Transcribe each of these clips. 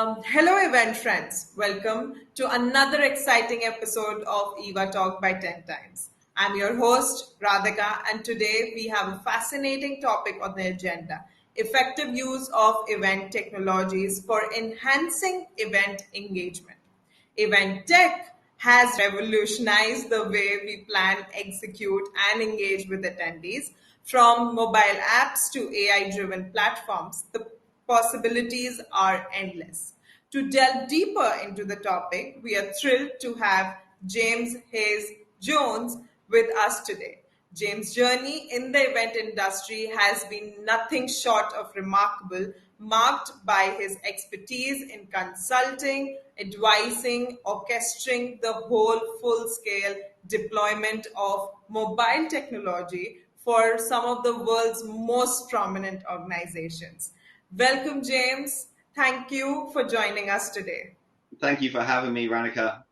Hello, event friends. Welcome to another exciting episode of Eva Talk by 10 Times. I'm your host, Radhika, and today we have a fascinating topic on the agenda: effective use of event technologies for enhancing event engagement. Event tech has revolutionized the way we plan, execute, and engage with attendees. From mobile apps to AI driven platforms, the possibilities are endless. To delve deeper into the topic, we are thrilled to have James Hayes Jones with us today. James' journey in the event industry has been nothing short of remarkable, marked by his expertise in consulting, advising, orchestrating the whole full scale deployment of mobile technology for some of the world's most prominent organizations. Welcome, James. Thank you for joining us today. Thank you for having me, Ranika.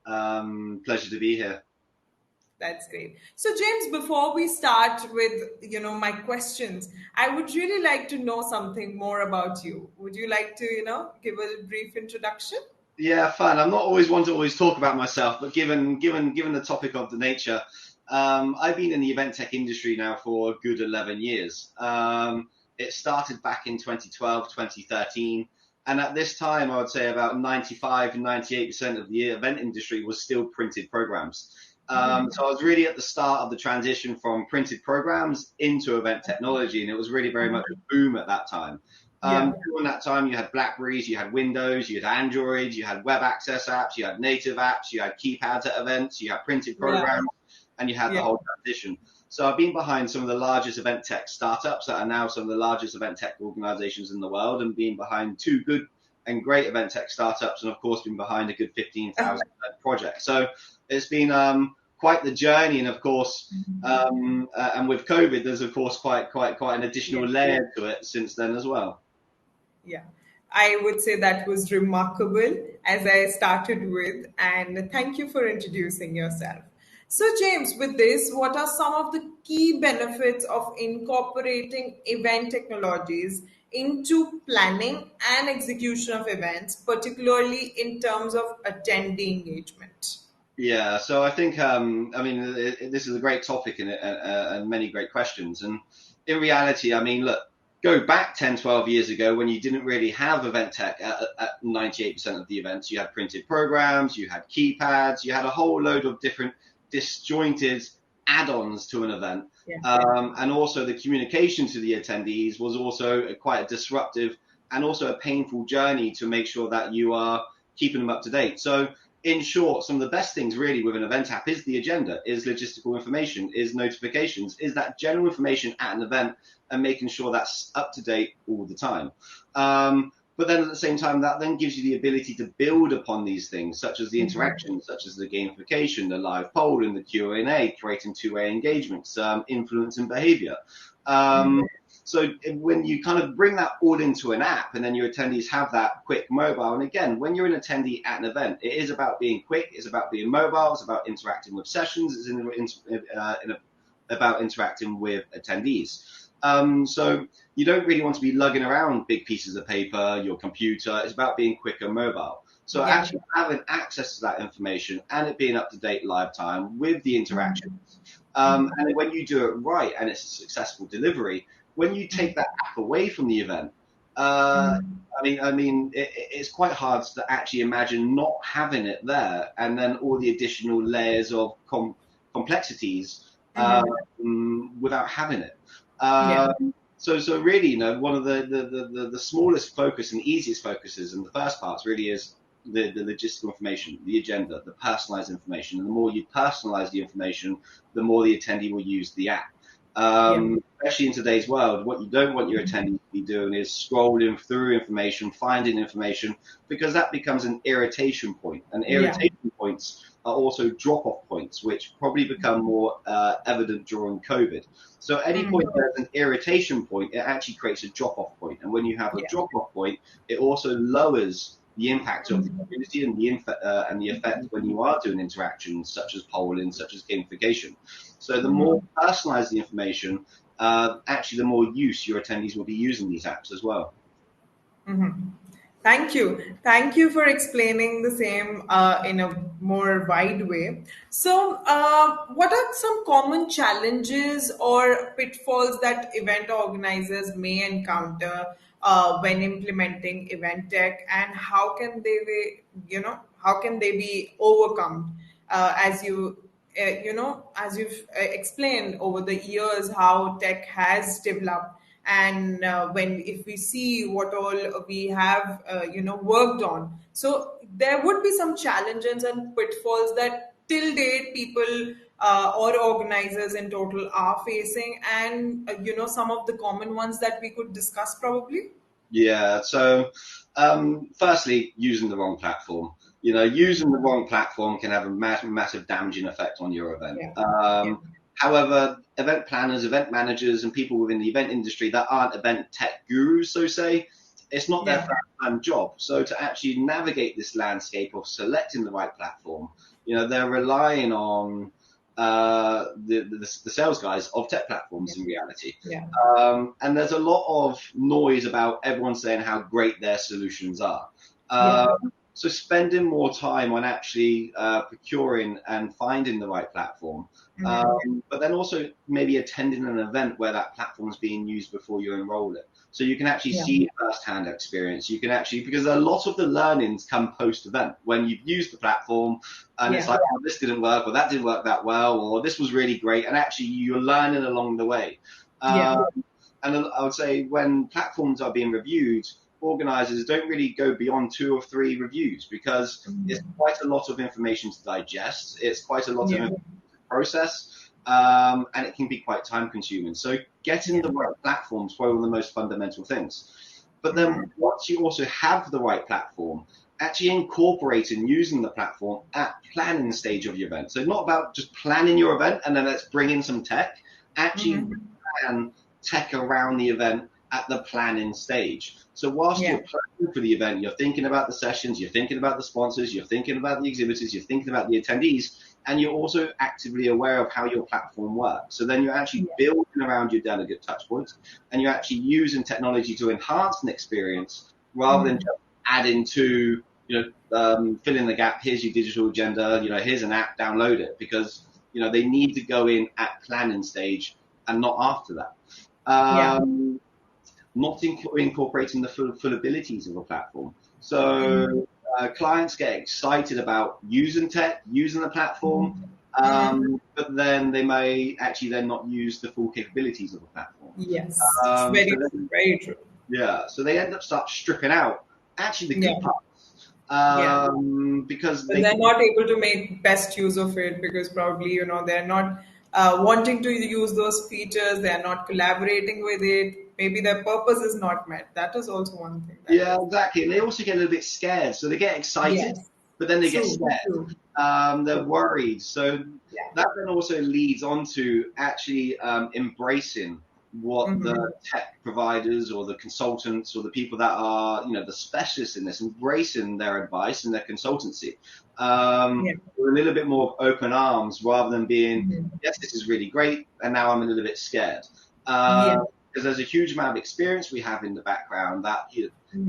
Pleasure to be here. That's great. So, James, before we start with, my questions, I would really like to know something more about you. Would you like to, give a brief introduction? Yeah, fun. I'm not always one to always talk about myself, but given the topic of the nature, I've been in the event tech industry now for a good 11 years. It started back in 2012, 2013. And at this time, I would say about 95 and 98% of the event industry was still printed programs. So I was really at the start of the transition from printed programs into event technology, and it was really very much a boom at that time. During that time, you had Blackberries, you had Windows, you had Android, you had web access apps, you had native apps, you had keypads at events, you had printed programs, and you had the whole transition. So I've been behind some of the largest event tech startups that are now some of the largest event tech organizations in the world, and been behind two good and great event tech startups, and of course been behind a good 15,000 project. So it's been quite the journey, and of course, and with COVID, there's of course quite an additional layer to it since then as well. Yeah, I would say that was remarkable as I started with, and thank you for introducing yourself. So, James, with this, what are some of the key benefits of incorporating event technologies into planning and execution of events, particularly in terms of attendee engagement? Yeah, so I think, this is a great topic and many great questions. And in reality, look, go back 10, 12 years ago when you didn't really have event tech at 98% of the events. You had printed programs, you had keypads, you had a whole load of different disjointed add-ons to an event. And also the communication to the attendees was also quite a disruptive and also a painful journey to make sure that you are keeping them up to date. So in short, some of the best things really with an event app is the agenda, is logistical information, is notifications, is that general information at an event and making sure that's up to date all the time. But then at the same time, that then gives you the ability to build upon these things, such as the interactions, such as the gamification, the live polling, the Q&A, creating two-way engagements, influencing behavior. So when you kind of bring that all into an app and then your attendees have that quick mobile, and again, when you're an attendee at an event, it is about being quick, it's about being mobile, it's about interacting with sessions, it's about interacting with attendees. So you don't really want to be lugging around big pieces of paper, your computer. It's about being quick and mobile. So actually having access to that information and it being up to date live time with the interactions. And when you do it right and it's a successful delivery, when you take that app away from the event, it's quite hard to actually imagine not having it there, and then all the additional layers of complexities without having it. So really, one of the smallest focus and easiest focuses in the first parts really is the logistical information, the agenda, the personalized information. And the more you personalize the information, the more the attendee will use the app. Especially in today's world, what you don't want your attendees to be doing is scrolling through information, finding information, because that becomes an irritation point. And irritation points are also drop-off points, which probably become more evident during COVID. So any point there's an irritation point, it actually creates a drop-off point. And when you have a drop-off point, it also lowers the impact of the community and the effect when you are doing interactions such as polling, such as gamification. So the more personalized the information, actually the more use your attendees will be using these apps as well. Thank you. Thank you for explaining the same in a more wide way. So, what are some common challenges or pitfalls that event organizers may encounter when implementing event tech, and how can how can they be overcome? As as you've explained over the years, how tech has developed, and when if we see what all we have worked on, so there would be some challenges and pitfalls that till date people or organizers in total are facing, and some of the common ones that we could discuss probably. Yeah. So, firstly, using the wrong platform. Using the wrong platform can have a massive damaging effect on your event. Yeah. Yeah. However, event planners, event managers, and people within the event industry that aren't event tech gurus, so say, it's not their Yeah. first-time job. So to actually navigate this landscape of selecting the right platform, they're relying on the sales guys of tech platforms in reality. Yeah. And there's a lot of noise about everyone saying how great their solutions are. Yeah. So spending more time on actually procuring and finding the right platform, but then also maybe attending an event where that platform is being used before you enroll it. So you can actually Yeah. see firsthand experience. You can actually, because a lot of the learnings come post-event when you've used the platform and it's Yeah. like, oh, this didn't work, or that didn't work that well, or this was really great. And actually you're learning along the way. Yeah. And I would say when platforms are being reviewed, organizers don't really go beyond 2 or 3 reviews because it's quite a lot of information to digest. It's quite a lot of Yeah. information to process. And it can be quite time consuming. So getting the right platform is one of the most fundamental things. But then once you also have the right platform, actually incorporating using the platform at planning stage of your event. So not about just planning your event and then let's bring in some tech. Actually plan tech around the event at the planning stage. So whilst Yeah. you're planning for the event, you're thinking about the sessions, you're thinking about the sponsors, you're thinking about the exhibitors, you're thinking about the attendees, and you're also actively aware of how your platform works. So then you're actually building around your delegate touch points, and you're actually using technology to enhance an experience rather than just adding to, fill in the gap. Here's your digital agenda. Here's an app. Download it, because they need to go in at planning stage and not after that. Yeah. Not incorporating the full abilities of a platform. So clients get excited about using tech, using the platform, but then they may actually then not use the full capabilities of the platform. Yes. So Very true. then, Very true. yeah, so they end up start stripping out actually the Yeah. good parts, Yeah. because But they're not able to make best use of it because probably they're not wanting to use those features. They're not collaborating with it. Maybe their purpose is not met. That is also one thing that Yeah, is. exactly. And they also get a little bit scared. So they get excited, Yes. but then they get True. scared. True. They're worried. So Yeah. that then also leads on to actually embracing what the tech providers or the consultants or the people that are, the specialists in this, embracing their advice and their consultancy. Yeah. With a little bit more open arms rather than being, yes, this is really great, and now I'm a little bit scared. Yeah. Because there's a huge amount of experience we have in the background that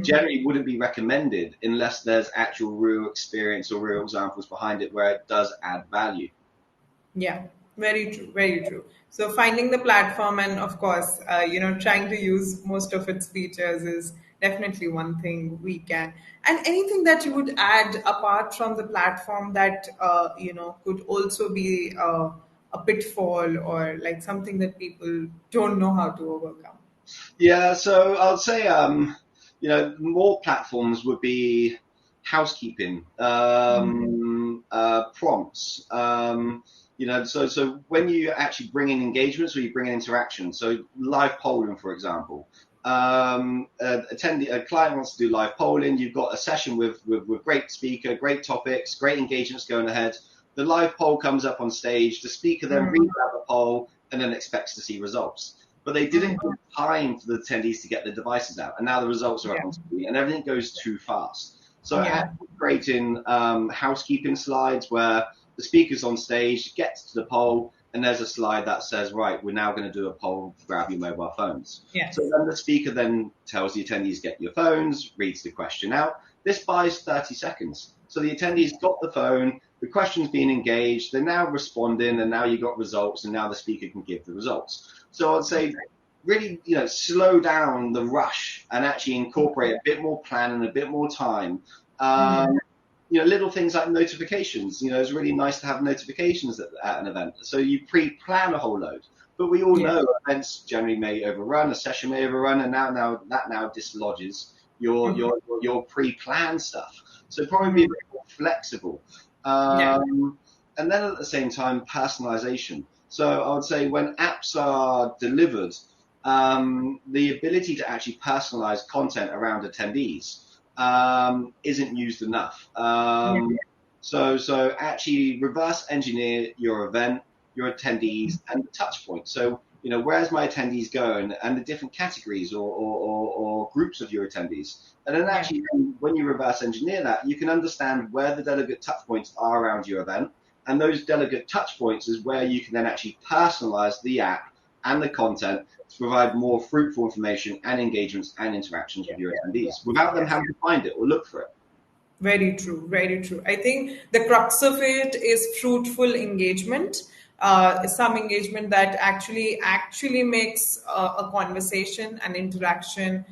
generally wouldn't be recommended unless there's actual real experience or real examples behind it where it does add value. Yeah, very true, very true. So finding the platform and of course, trying to use most of its features is definitely one thing we can. And anything that you would add apart from the platform that could also be a pitfall or like something that people don't know how to overcome. Yeah, so I'll say, more platforms would be housekeeping, prompts. So when you actually bring in engagements or you bring in interaction, so live polling, for example, a client wants to do live polling. You've got a session with great speaker, great topics, great engagements going ahead. The live poll comes up on stage. The speaker then reads out the poll and then expects to see results. But they didn't give time for the attendees to get their devices out, and now the results are up on screen, and everything goes too fast. So actually creating housekeeping slides where the speaker's on stage, gets to the poll, and there's a slide that says, right, we're now going to do a poll, grab your mobile phones. Yes. So then the speaker then tells the attendees, get your phones, reads the question out. This buys 30 seconds. So the attendees got the phone, the question's being engaged, they're now responding, and now you got results, and now the speaker can give the results. So I'd say really, slow down the rush and actually incorporate a bit more plan and a bit more time. Little things like notifications. It's really nice to have notifications at an event. So you pre-plan a whole load. But we all know events generally may overrun, a session may overrun, and now dislodges your pre-planned stuff. So probably be a bit more flexible. And then at the same time, personalization. So I would say when apps are delivered, the ability to actually personalize content around attendees isn't used enough. So actually reverse engineer your event, your attendees, and the touch point. So, where's my attendees going, and the different categories or groups of your attendees. And then actually, when you reverse engineer that, you can understand where the delegate touch points are around your event. And those delegate touch points is where you can then actually personalize the app and the content to provide more fruitful information and engagements and interactions with your attendees without them having to find it or look for it. Very true, very true. I think the crux of it is fruitful engagement, some engagement that actually makes a conversation and interaction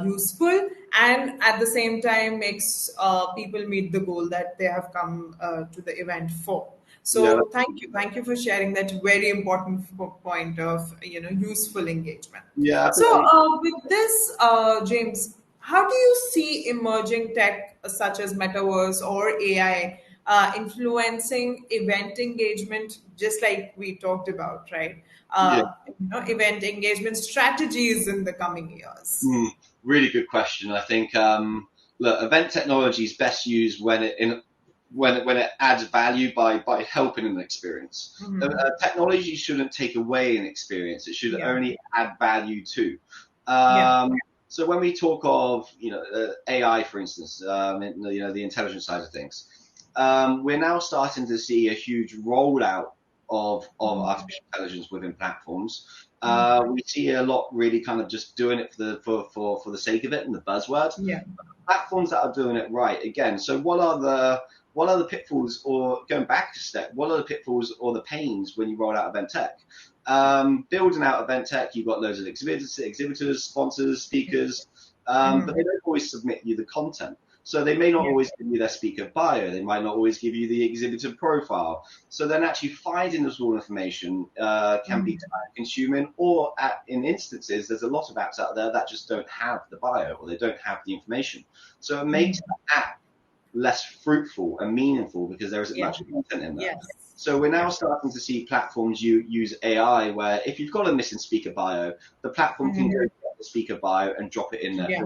useful, and at the same time makes people meet the goal that they have come to the event for. So thank you for sharing that very important point of useful engagement. Yeah. So with this, James, how do you see emerging tech such as metaverse or AI influencing event engagement, just like we talked about, right? Event engagement strategies in the coming years. Really good question. I think event technology is best used when it adds value by helping an experience. Technology shouldn't take away an experience; it should only add value to. So when we talk of AI, for instance, the intelligence side of things, we're now starting to see a huge rollout of artificial intelligence within platforms. We see a lot really kind of just doing it for the sake of it and the buzzword. Platforms that are doing it right again. So what are the pitfalls, or going back a step, what are the pitfalls or the pains when you roll out event tech? Building out event tech, you've got loads of exhibitors, sponsors, speakers, but they don't always submit you the content. So they may not always give you their speaker bio. They might not always give you the exhibitor profile. So then actually finding this all information can be time consuming, or in instances, there's a lot of apps out there that just don't have the bio or they don't have the information. So it makes the app less fruitful and meaningful because there isn't much content in there. So we're now starting to see platforms use AI where if you've got a missing speaker bio, the platform can go get the speaker bio and drop it in there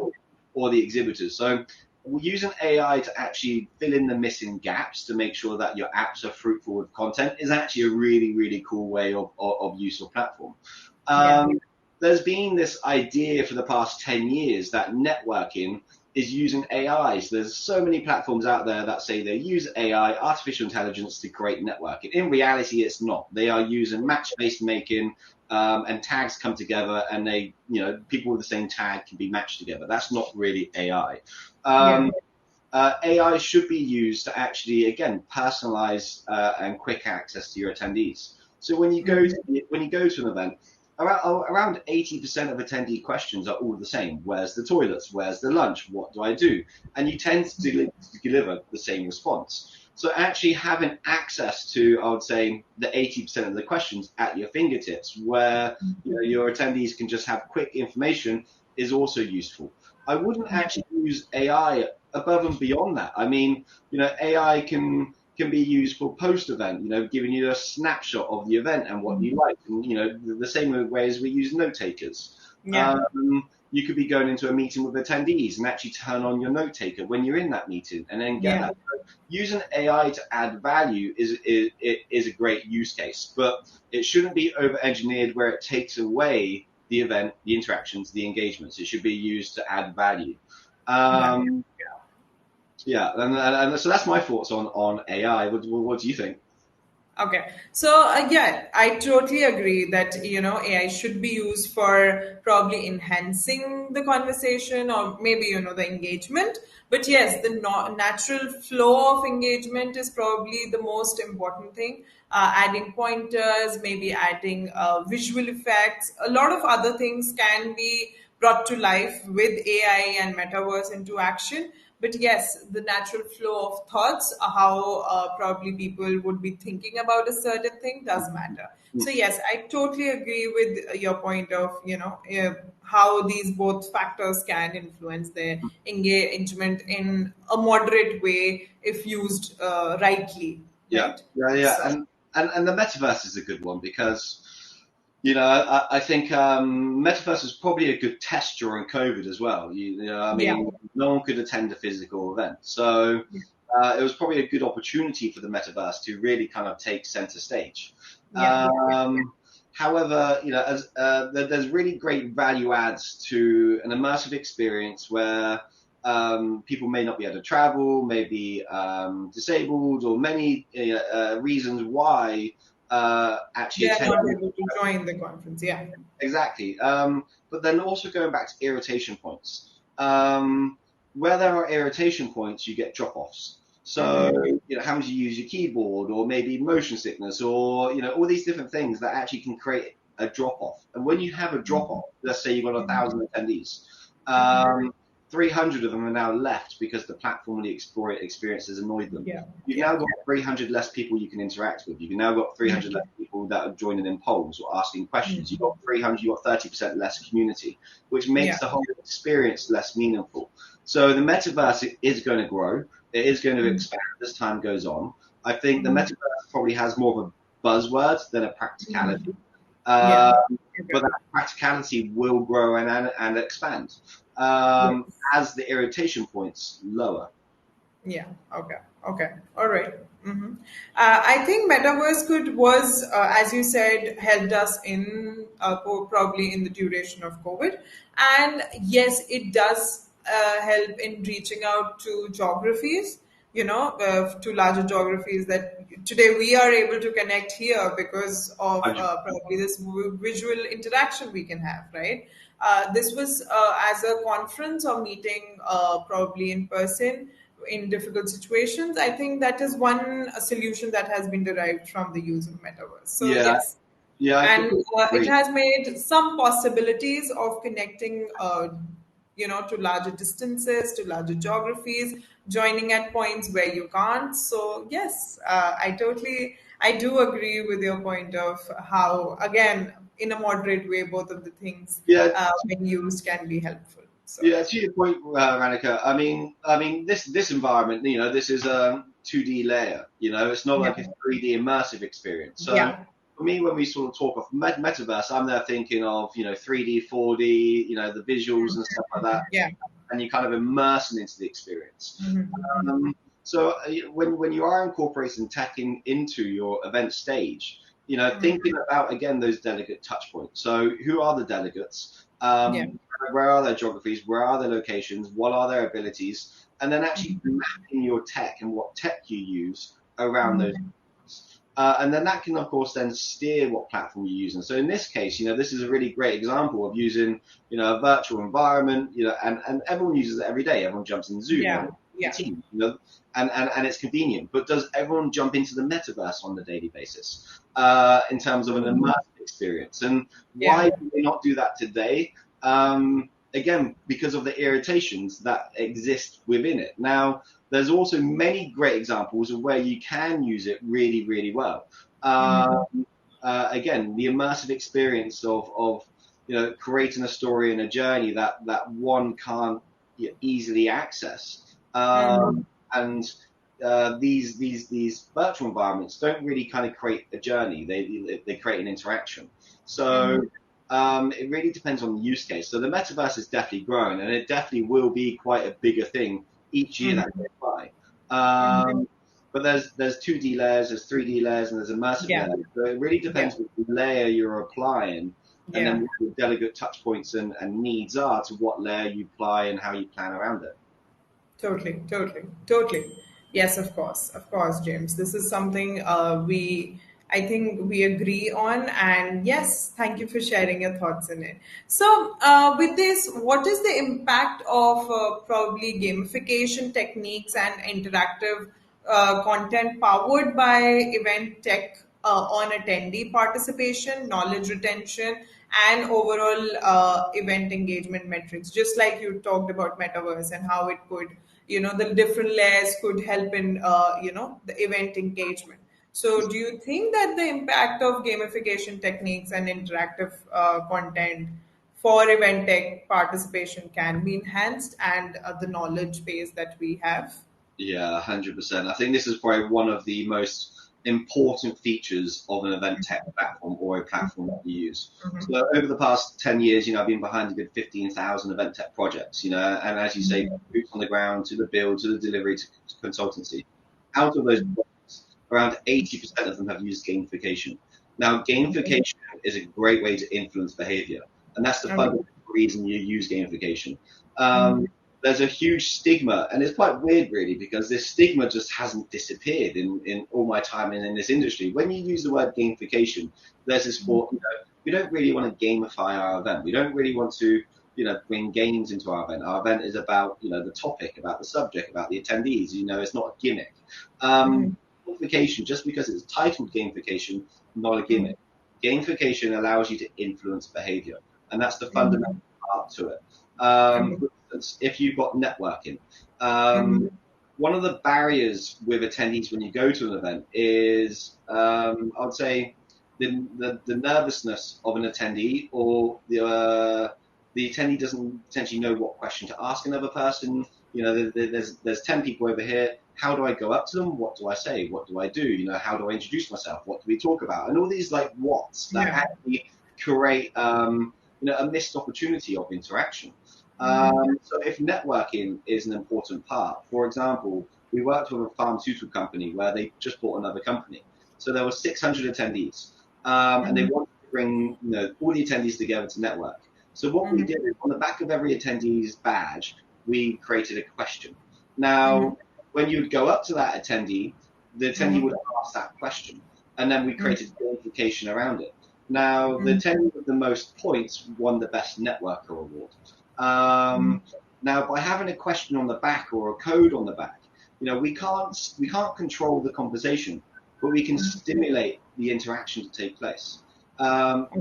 or the exhibitors. So we're using AI to actually fill in the missing gaps to make sure that your apps are fruitful with content is actually a really, really cool way of use of platform. There's been this idea for the past 10 years that networking is using AI. So there's so many platforms out there that say they use AI, artificial intelligence, to create networking. In reality, it's not. They are using match-based making, and tags come together, and they, people with the same tag can be matched together. That's not really AI. AI should be used to actually, again, personalize and quick access to your attendees. So when you go to an event, around 80% of attendee questions are all the same. Where's the toilets? Where's the lunch? What do I do? And you tend to deliver the same response. So actually having access to, I would say, the 80% of the questions at your fingertips, where your attendees can just have quick information, is also useful. I wouldn't actually use AI above and beyond that. I mean, AI can be used for post-event, giving you a snapshot of the event and what you like. And, the same way as we use note takers. You could be going into a meeting with attendees and actually turn on your note taker when you're in that meeting and then get that. Using AI to add value is a great use case, but it shouldn't be over-engineered where it takes away the event, the interactions, the engagements. It should be used to add value. And so that's my thoughts on AI. What do you think? Okay. So yeah, I totally agree that AI should be used for probably enhancing the conversation or maybe the engagement. But yes, the natural flow of engagement is probably the most important thing. Adding pointers, maybe adding visual effects, a lot of other things can be brought to life with AI and metaverse into action. But yes, the natural flow of thoughts, how probably people would be thinking about a certain thing does matter. So yes, I totally agree with your point of, how these both factors can influence their engagement in a moderate way if used rightly, Yeah, right? yeah, yeah, So and the metaverse is a good one because I think metaverse was probably a good test during COVID as well. I yeah, mean, no one could attend a physical event, so it was probably a good opportunity for the metaverse to really kind of take center stage. yeah, However, as there's really great value adds to an immersive experience where people may not be able to travel, may be disabled, or many reasons why actually they are not attending. able to join the conference. Yeah, Exactly. But then also going back to irritation points. Where there are irritation points, you get drop-offs. So, having to use your keyboard or maybe motion sickness or, all these different things that actually can create a drop-off. And when you have a drop-off, let's say you've got 1,000 attendees, um, 300 of them are now left because the platform and the experience has annoyed them. yeah, You've yeah, now got 300 less people you can interact with. You've now got 300 less people that are joining in polls or asking questions. You've got 300, you've got 30% less community, which makes yeah, the whole experience less meaningful. So the metaverse is going to grow. It is going to expand as time goes on. I think the metaverse probably has more of a buzzword than a practicality. yeah. Uh, but Okay. that practicality will grow and expand Yes. as the irritation points lower. Yeah. Okay. Okay. All right. I think metaverse could was as you said helped us in probably in the duration of COVID, and yes, it does help in reaching out to geographies. To larger geographies that today we are able to connect here because of probably this visual interaction we can have, right? This was as a conference or meeting, probably in person in difficult situations. I think that is one solution that has been derived from the use of metaverse. So Yeah, yes, yeah, I and completely it agree. has made some possibilities of connecting to larger distances, to larger geographies, joining at points where you can't. So yes, I do agree with your point of how, again, in a moderate way, both of the things Yeah, when used can be helpful. So yeah. To your point, Ranika. I mean, this environment. This is a 2D layer. It's not yeah, like a 3D immersive experience. So yeah, for me, when we sort of talk of metaverse, I'm there thinking of 3D, 4D. The visuals and stuff like that, yeah, and you kind of immerse them into the experience. mm-hmm. So when you are incorporating tech into your event stage, thinking about again those delegate touch points. So who are the delegates? Yeah, Where are their geographies? Where are their locations? What are their abilities? And then actually mapping your tech and what tech you use around those. And then that can, of course, then steer what platform you're using. So in this case, this is a really great example of using, a virtual environment, and everyone uses it every day. Everyone jumps in Zoom, yeah, everyone in yeah, Teams, and it's convenient. But does everyone jump into the metaverse on a daily basis in terms of an immersive experience? And why yeah. do they not do that today? Again, because of the irritations that exist within it. Now, there's also many great examples of where you can use it really, really well. Again, the immersive experience of creating a story and a journey that one can't easily access. And these virtual environments don't really kind of create a journey. They create an interaction. So it really depends on the use case. So the metaverse is definitely growing, and it definitely will be quite a bigger thing each year that goes by. But there's 2D layers, there's 3D layers, and there's immersive Yeah, layers. So it really yeah, depends what layer you're applying, and then yeah. what your delegate touch points and needs are to what layer you apply and how you plan around it. Totally, totally, totally. Yes, of course, James. This is something we I think we agree on. And yes, thank you for sharing your thoughts in it. So, with this, what is the impact of probably gamification techniques and interactive content powered by event tech on attendee participation, knowledge retention, and overall event engagement metrics? Just like you talked about metaverse and how it could, the different layers could help in, the event engagement. So, do you think that the impact of gamification techniques and interactive content for event tech participation can be enhanced and the knowledge base that we have? Yeah, 100%. I think this is probably one of the most important features of an event tech platform or a platform that you use. So over the past 10 years, I've been behind a good 15,000 event tech projects, and as you say, boots on the ground to the build, to the delivery, to consultancy. Out of those projects, around 80% of them have used gamification. Now, gamification is a great way to influence behavior, and that's the Okay. fundamental reason you use gamification. There's a huge stigma, and it's quite weird, really, because this stigma just hasn't disappeared in all my time in this industry. When you use the word gamification, there's this thought, we don't really want to gamify our event. We don't really want to, bring games into our event. Our event is about, the topic, about the subject, about the attendees. It's not a gimmick. Gamification, just because it's titled gamification, not a gimmick. Gamification allows you to influence behavior, and that's the fundamental part to it. For instance, if you've got networking, one of the barriers with attendees when you go to an event is, I would say, the nervousness of an attendee, or the attendee doesn't potentially know what question to ask another person. There's 10 people over here. How do I go up to them? What do I say? What do I do? How do I introduce myself? What do we talk about? And all these whats that actually create a missed opportunity of interaction. So if networking is an important part, for example, we worked with a pharmaceutical company where they just bought another company. So there were 600 attendees, and they wanted to bring all the attendees together to network. So what we did is, on the back of every attendee's badge, we created a question. Now, when you would go up to that attendee, the attendee would ask that question, and then we created gamification around it. Now, the attendee with the most points won the best networker award. Now, by having a question on the back or a code on the back, we can't control the conversation, but we can stimulate the interaction to take place.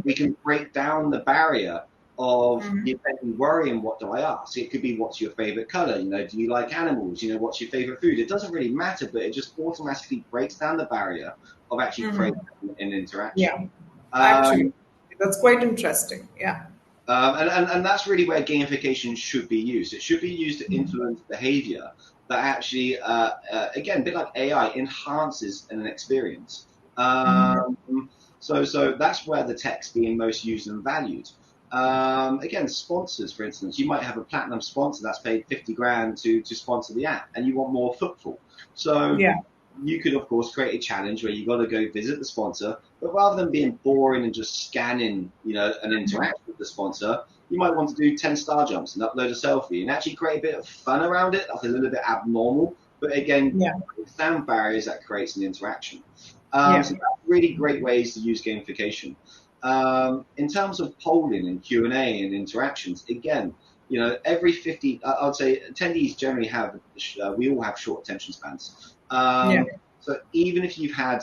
We can break down the barrier of the attendee worrying, what do I ask? It could be, what's your favorite color? Do you like animals? What's your favorite food? It doesn't really matter, but it just automatically breaks down the barrier of actually creating an interaction. Yeah, actually, that's quite interesting. Yeah. And that's really where gamification should be used. It should be used to influence behavior that actually, again, a bit like AI, enhances an experience. So that's where the tech's being most used and valued. Again, sponsors, for instance, you might have a platinum sponsor that's paid 50 grand to sponsor the app, and you want more footfall. So you could, of course, create a challenge where you got to go visit the sponsor, but rather than being boring and just scanning, and interact with the sponsor, you might want to do 10 star jumps and upload a selfie and actually create a bit of fun around it. That's a little bit abnormal, but again, sound barriers that creates an interaction. So that's really great ways to use gamification. In terms of polling and Q&A and interactions, again, every 50, I would say attendees generally we all have short attention spans. So even if you've had,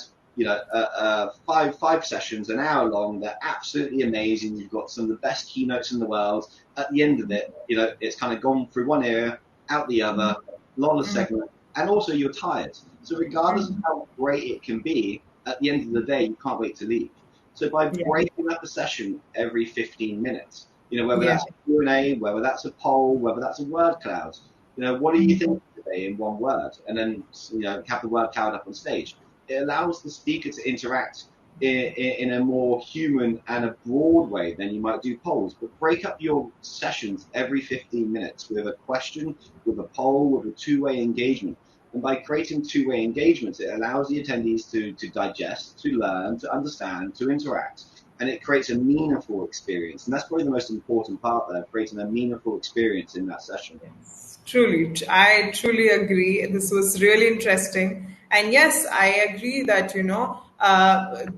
five sessions, an hour long, they're absolutely amazing. You've got some of the best keynotes in the world. At the end of it, it's kind of gone through one ear, out the other, lot of segment, and also you're tired. So regardless of how great it can be, at the end of the day, you can't wait to leave. So by breaking up a session every 15 minutes, whether that's a Q&A, whether that's a poll, whether that's a word cloud, what do you think today in one word? And then, have the word cloud up on stage. It allows the speaker to interact in a more human and a broad way than you might do polls. But break up your sessions every 15 minutes with a question, with a poll, with a two-way engagement. And by creating two-way engagements, it allows the attendees to digest, to learn, to understand, to interact, and it creates a meaningful experience. And that's probably the most important part there, creating a meaningful experience in that session. Truly, I truly agree. This was really interesting, and yes, I agree that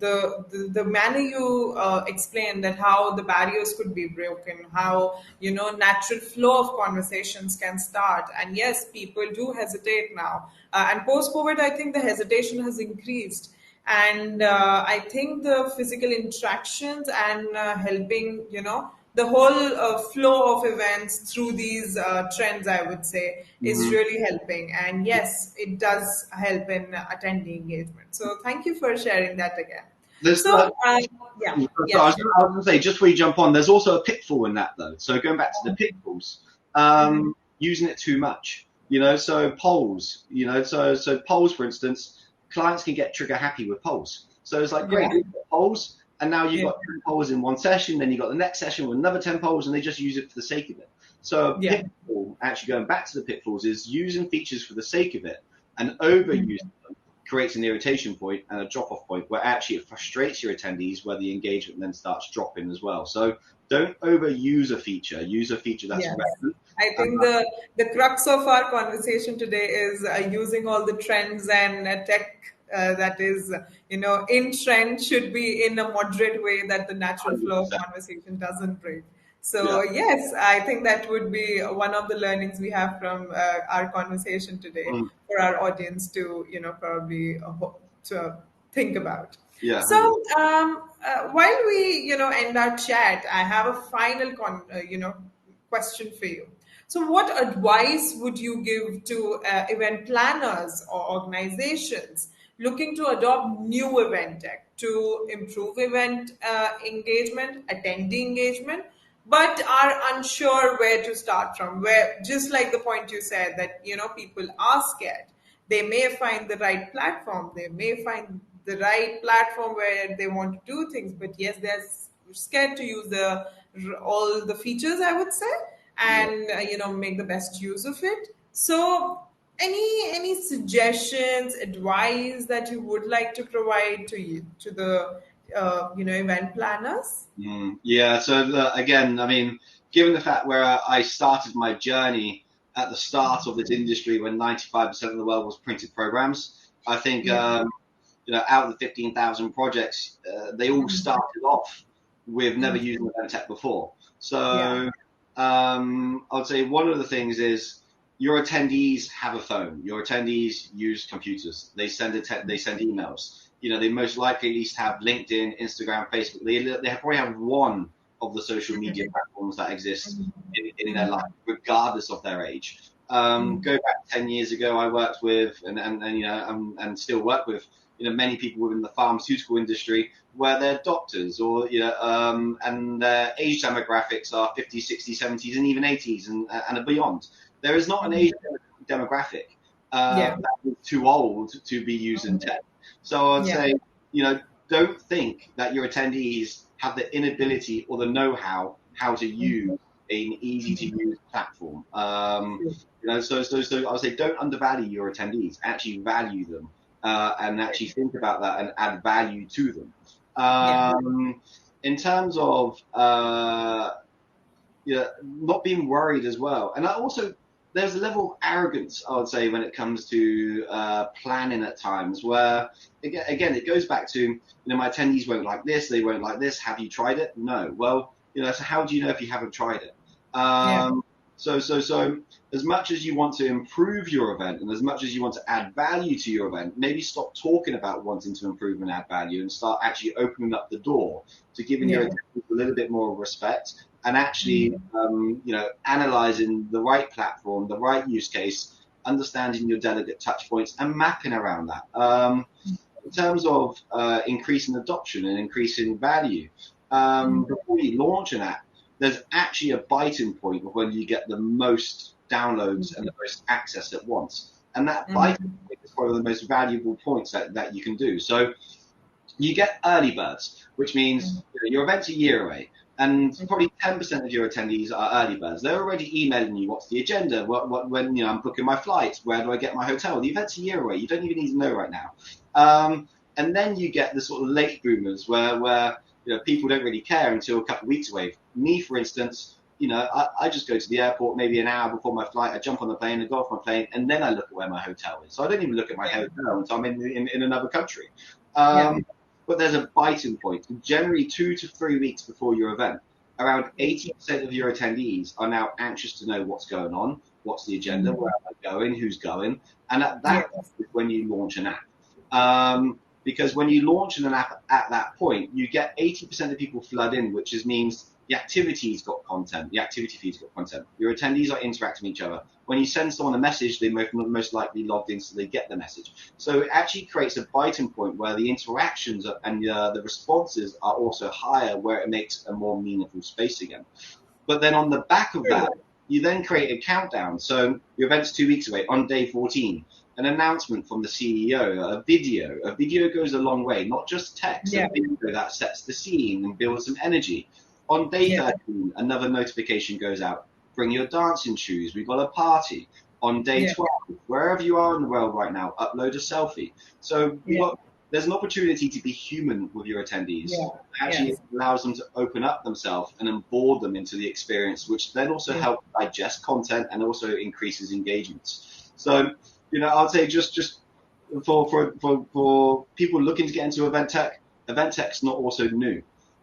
the manner you explained that how the barriers could be broken, how natural flow of conversations can start, and yes, people do hesitate now, and post COVID, I think the hesitation has increased. And I think the physical interactions and helping the whole flow of events through these trends, I would say, is Mhm. really helping. And yes, it does help in attendee engagement. So thank you for sharing that again. There's So yeah, So yes, I was going to say, just before you jump on, there's also a pitfall in that, though. So going back to the pitfalls, using it too much, so polls, so polls, for instance, clients can get trigger happy with polls. So it's like, yeah, great, you've got polls, and now you've yeah, got 10 polls in one session, then you've got the next session with another 10 polls, and they just use it for the sake of it. So a yeah, pitfall, actually going back to the pitfalls, is using features for the sake of it and overusing them creates an irritation point and a drop-off point where actually it frustrates your attendees, where the engagement then starts dropping as well. So don't overuse a feature. Use a feature that's yes. relevant. I think the crux of our conversation today is using all the trends and tech that is in trend should be in a moderate way that the natural flow of 100%. conversation doesn't break. Yeah. So yes, I think that would be one of the learnings we have from our conversation today Mm. for our audience to probably to think about. Yeah. So 100%. while we end our chat, I have a final question for you. So, what advice would you give to event planners or organizations looking to adopt new event tech to improve event engagement, attendee engagement, but are unsure where to start from? Where, just like the point you said, that people are scared. They may find the right platform. They may find the right platform where they want to do things, but yes, they're scared to use the all the features, I would say, Yeah. and make the best use of it. So any suggestions, advice that you would like to provide to you to the event planners? Yeah. So again, I mean, given the fact where I started my journey at the start of this industry when 95% of the world was printed programs, I think Yeah. out of the 15,000 projects, they all started off with never Mhm. used an event tech before. Yeah. So I would say one of the things is your attendees have a phone. Your attendees use computers. They send they send emails. They most likely at least have LinkedIn, Instagram, Facebook. They probably have one of the social media platforms that exist in their life, regardless of their age. Go back 10 years ago, I worked with and still work with many people within the pharmaceutical industry where they're doctors or and their age demographics are 50s, 60s, 70s, and even 80s and beyond. There is not an age demographic Yeah. that is too old to be using tech. So I'd Yeah. say, don't think that your attendees have the inability or the know-how how to use an easy-to-use platform. So I would say don't undervalue your attendees. Actually value them and actually think about that and add value to them. Yeah. In terms of not being worried as well. And I also, there's a level of arrogance, I would say, when it comes to planning at times where, again, it goes back to, my attendees won't like this, they won't like this. Have you tried it? No. Well, so how do you know if you haven't tried it? Yeah. So as much as you want to improve your event and as much as you want to add value to your event, maybe stop talking about wanting to improve and add value and start actually opening up the door to giving your Yeah. attendees a little bit more respect and actually, analyzing the right platform, the right use case, understanding your delegate touch points and mapping around that. In terms of increasing adoption and increasing value, before you launch an app, there's actually a biting point of when you get the most downloads and the most access at once. And that biting point is probably the most valuable points that you can do. So you get early birds, which means your event's a year away. And probably 10% of your attendees are early birds. They're already emailing you, what's the agenda? When I'm booking my flights, where do I get my hotel? The event's a year away. You don't even need to know right now. And then you get the sort of late boomers where people don't really care until a couple of weeks away. Me, for instance, I just go to the airport maybe an hour before my flight. I jump on the plane, I go off my plane, and then I look at where my hotel is. So I don't even look at my hotel until I'm in another country. But there's a biting point. Generally, 2 to 3 weeks before your event, around 80% of your attendees are now anxious to know what's going on, what's the agenda, where am I going, who's going, and at that point is when you launch an app. Because when you launch an app at that point, you get 80% of people flood in, which means the activity's got content, the activity feed's got content. Your attendees are interacting with each other. When you send someone a message, they most likely logged in, so they get the message. So it actually creates a biting point where the interactions and the responses are also higher, where it makes a more meaningful space again. But then on the back of that, you then create a countdown. So your event's 2 weeks away. On day 14, an announcement from the CEO, a video. A video goes a long way, not just text. A video that sets the scene and builds some energy. On day 13, another notification goes out. Bring your dancing shoes. We've got a party. On day 12, wherever you are in the world right now, upload a selfie. So there's an opportunity to be human with your attendees. Actually, it allows them to open up themselves and onboard them into the experience, which then also helps digest content and also increases engagement. So, I'd say just for people looking to get into event tech's not also new.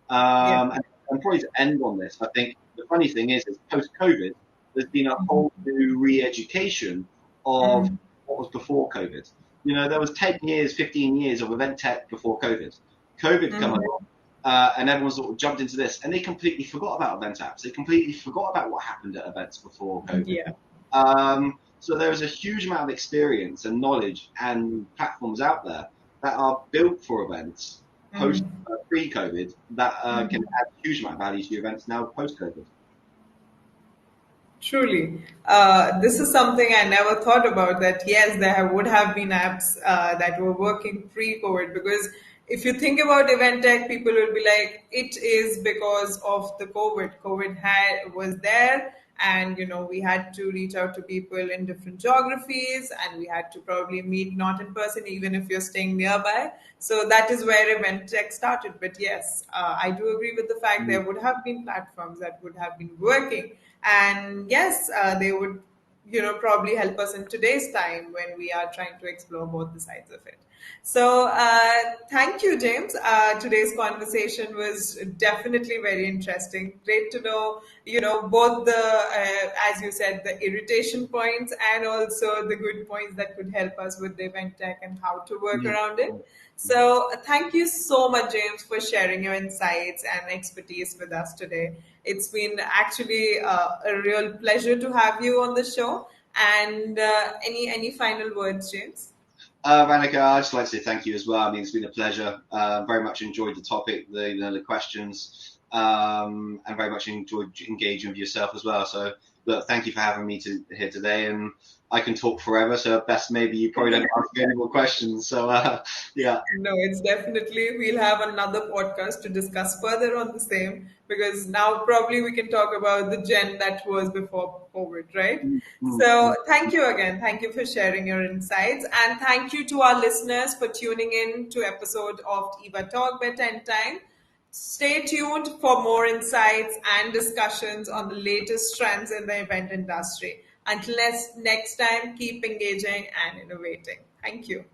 And probably to end on this, I think the funny thing is post-COVID, there's been a whole new re-education of what was before COVID. There was 10 years, 15 years of event tech before COVID. COVID come along, and everyone sort of jumped into this, and they completely forgot about event apps. They completely forgot about what happened at events before COVID. So there is a huge amount of experience and knowledge and platforms out there that are built for events pre-COVID that can add a huge amount of value to your events now post-COVID. Truly. This is something I never thought about, that yes, there would have been apps that were working pre-COVID, because if you think about event tech, people will be like, it is because of the COVID. COVID was there, and we had to reach out to people in different geographies, and we had to probably meet not in person, even if you're staying nearby. So that is where event tech started. But yes, I do agree with the fact there would have been platforms that would have been working, and yes, they would probably help us in today's time when we are trying to explore both the sides of it. So thank you, James. Today's conversation was definitely very interesting. Great to know, both the, as you said, the irritation points and also the good points that could help us with the event tech and how to work around it. So thank you so much, James, for sharing your insights and expertise with us today. It's been actually a real pleasure to have you on the show. And any final words, James? Ranika, I'd just like to say thank you as well. I mean, it's been a pleasure. Very much enjoyed the topic, the questions, and very much enjoyed engaging with yourself as well. So, look, thank you for having me here today. And I can talk forever, so best maybe you probably don't ask any more questions. So, yeah. No, it's definitely, we'll have another podcast to discuss further on the same, because now probably we can talk about the gen that was before COVID, right? So thank you again. Thank you for sharing your insights. And thank you to our listeners for tuning in to episode of Eva Talk by 10 Time. Stay tuned for more insights and discussions on the latest trends in the event industry. Until next time, keep engaging and innovating. Thank you.